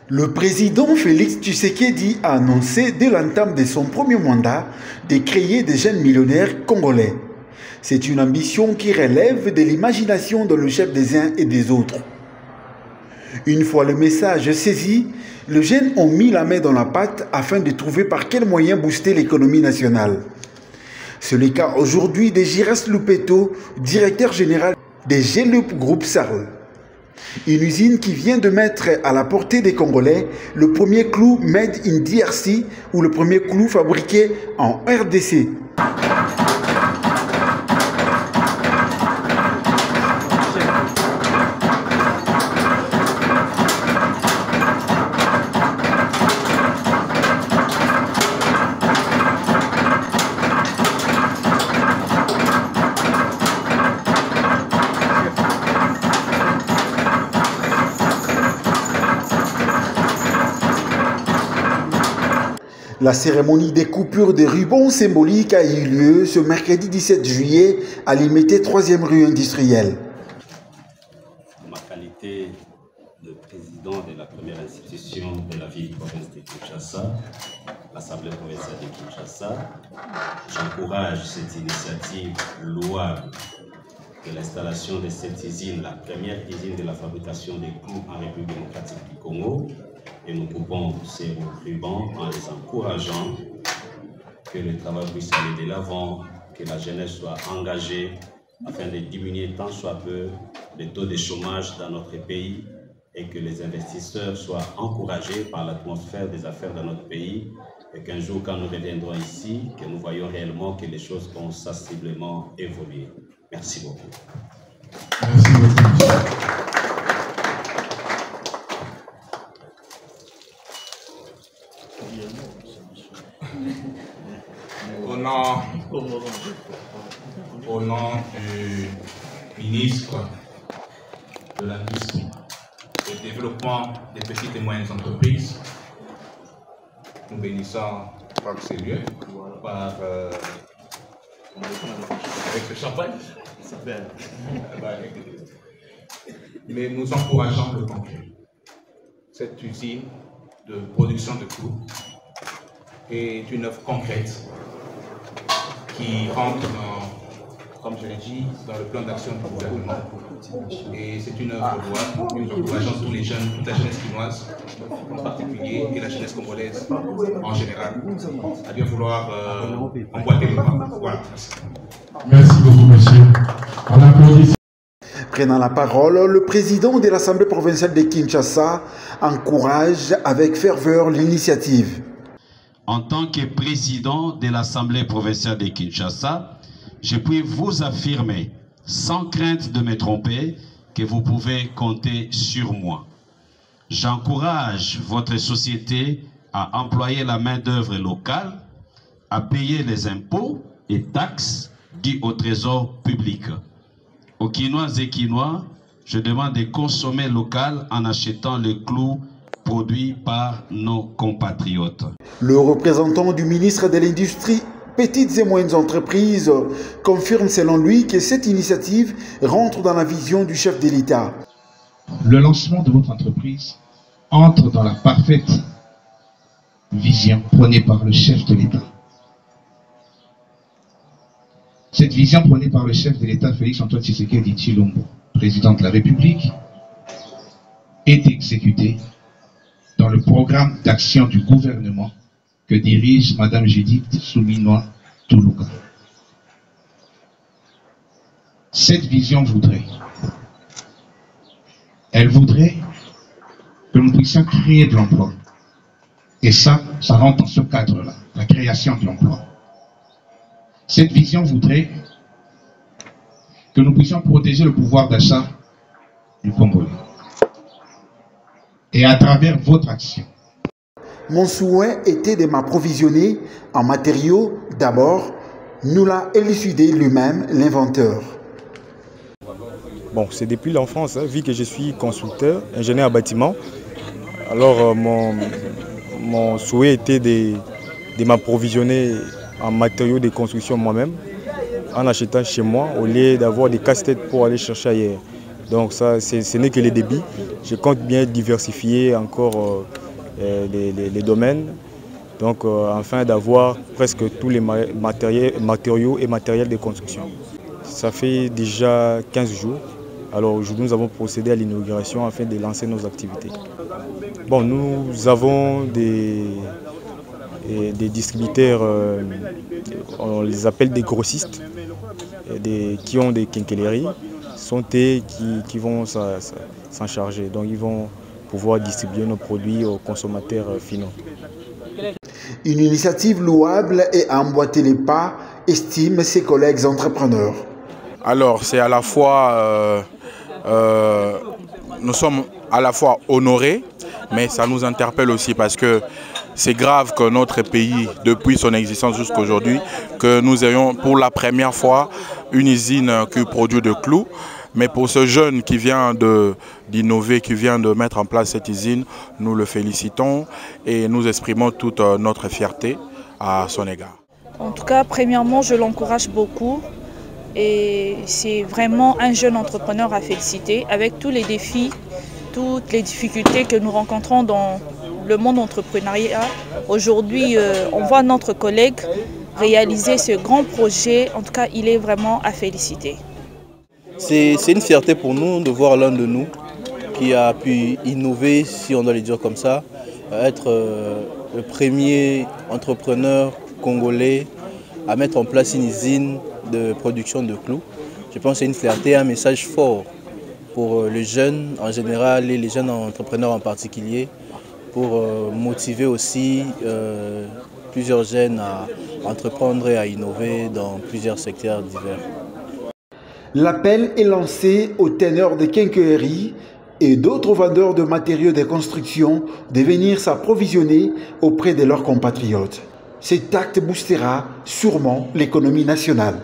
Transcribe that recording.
Le président Félix Tshisekedi a annoncé dès l'entame de son premier mandat de créer des jeunes millionnaires congolais. C'est une ambition qui relève de l'imagination de le chef des uns et des autres. Une fois le message saisi, les jeunes ont mis la main dans la pâte afin de trouver par quels moyens booster l'économie nationale. C'est le cas aujourd'hui de Giresse Lupeto, directeur général des GLUP Group Sarl. Une usine qui vient de mettre à la portée des Congolais le premier clou made in DRC ou le premier clou fabriqué en RDC. La cérémonie des coupures de rubans symboliques a eu lieu ce mercredi 17 juillet à l'Imité 3e rue industrielle. En ma qualité de président de la première institution de la ville-province de Kinshasa, l'Assemblée provinciale de Kinshasa, j'encourage cette initiative louable de l'installation de cette usine, la première usine de la fabrication des clous en République démocratique du Congo. Et nous coupons ces rubans en les encourageant que le travail puisse aller de l'avant, que la jeunesse soit engagée afin de diminuer tant soit peu le taux de chômage dans notre pays et que les investisseurs soient encouragés par l'atmosphère des affaires dans notre pays et qu'un jour, quand nous reviendrons ici, que nous voyons réellement que les choses vont sensiblement évoluer. Merci beaucoup. Merci beaucoup. Au nom du ministre de l'Industrie et du Développement des petites et moyennes entreprises, nous bénissons par ces lieux, avec ce champagne. Mais nous encourageons le concret. Cette usine de production de clous est une œuvre concrète qui rentre dans, comme je l'ai dit, dans le plan d'action du gouvernement. Et c'est une œuvre louable. Nous encourageons tous les jeunes, toute la jeunesse chinoise en particulier et la jeunesse congolaise en général à bien vouloir emboîter le pas. Voilà. Merci beaucoup, monsieur. On applaudit. Prenant la parole, le président de l'Assemblée provinciale de Kinshasa encourage avec ferveur l'initiative. En tant que président de l'Assemblée provinciale de Kinshasa, je puis vous affirmer, sans crainte de me tromper, que vous pouvez compter sur moi. J'encourage votre société à employer la main-d'œuvre locale, à payer les impôts et taxes dus au trésor public. Aux Quinoises et Quinois, je demande de consommer local en achetant le clou produit par nos compatriotes. Le représentant du ministre de l'Industrie, Petites et Moyennes Entreprises confirme selon lui que cette initiative rentre dans la vision du chef de l'État. Le lancement de votre entreprise entre dans la parfaite vision prônée par le chef de l'État. Cette vision prônée par le chef de l'État, Félix Antoine Tshisekedi Tshilombo, président de la République, est exécutée dans le programme d'action du gouvernement que dirige Madame Judith Suminwa Tuluka. Cette vision voudrait que nous puissions créer de l'emploi. Et ça rentre dans ce cadre-là, la création de l'emploi. Cette vision voudrait que nous puissions protéger le pouvoir d'achat du Congolais. Et à travers votre action. Mon souhait était de m'approvisionner en matériaux d'abord, nous l'a élucidé lui-même, l'inventeur. Bon, c'est depuis l'enfance, vu que je suis constructeur, ingénieur en bâtiment. Alors mon souhait était de m'approvisionner en matériaux de construction moi-même, en achetant chez moi, au lieu d'avoir des casse-têtes pour aller chercher ailleurs. Donc ça, ce n'est que les débits. Je compte bien diversifier encore les domaines, donc afin d'avoir presque tous les matériaux et matériels de construction. Ça fait déjà 15 jours. Alors aujourd'hui, nous avons procédé à l'inauguration afin de lancer nos activités. Bon, nous avons des distributeurs, on les appelle des grossistes, qui ont des quincailleries. Ce sont eux qui vont s'en charger. Donc ils vont pouvoir distribuer nos produits aux consommateurs finaux. Une initiative louable et à emboîter les pas, estiment ses collègues entrepreneurs. Alors c'est à la fois, nous sommes à la fois honorés, mais ça nous interpelle aussi parce que c'est grave que notre pays, depuis son existence jusqu'à aujourd'hui, que nous ayons pour la première fois une usine qui produit de clous. Mais pour ce jeune qui vient d'innover, qui vient de mettre en place cette usine, nous le félicitons et nous exprimons toute notre fierté à son égard. En tout cas, premièrement, je l'encourage beaucoup. Et c'est vraiment un jeune entrepreneur à féliciter avec tous les défis, toutes les difficultés que nous rencontrons dans le monde entrepreneurial. Aujourd'hui, on voit notre collègue réaliser ce grand projet. En tout cas, il est vraiment à féliciter. C'est une fierté pour nous de voir l'un de nous qui a pu innover, si on doit le dire comme ça, être le premier entrepreneur congolais à mettre en place une usine de production de clous. Je pense que c'est une fierté, un message fort pour les jeunes en général et les jeunes entrepreneurs en particulier, pour motiver aussi plusieurs jeunes à entreprendre et à innover dans plusieurs secteurs divers. L'appel est lancé aux teneurs de quincailleries et d'autres vendeurs de matériaux de construction de venir s'approvisionner auprès de leurs compatriotes. Cet acte boostera sûrement l'économie nationale.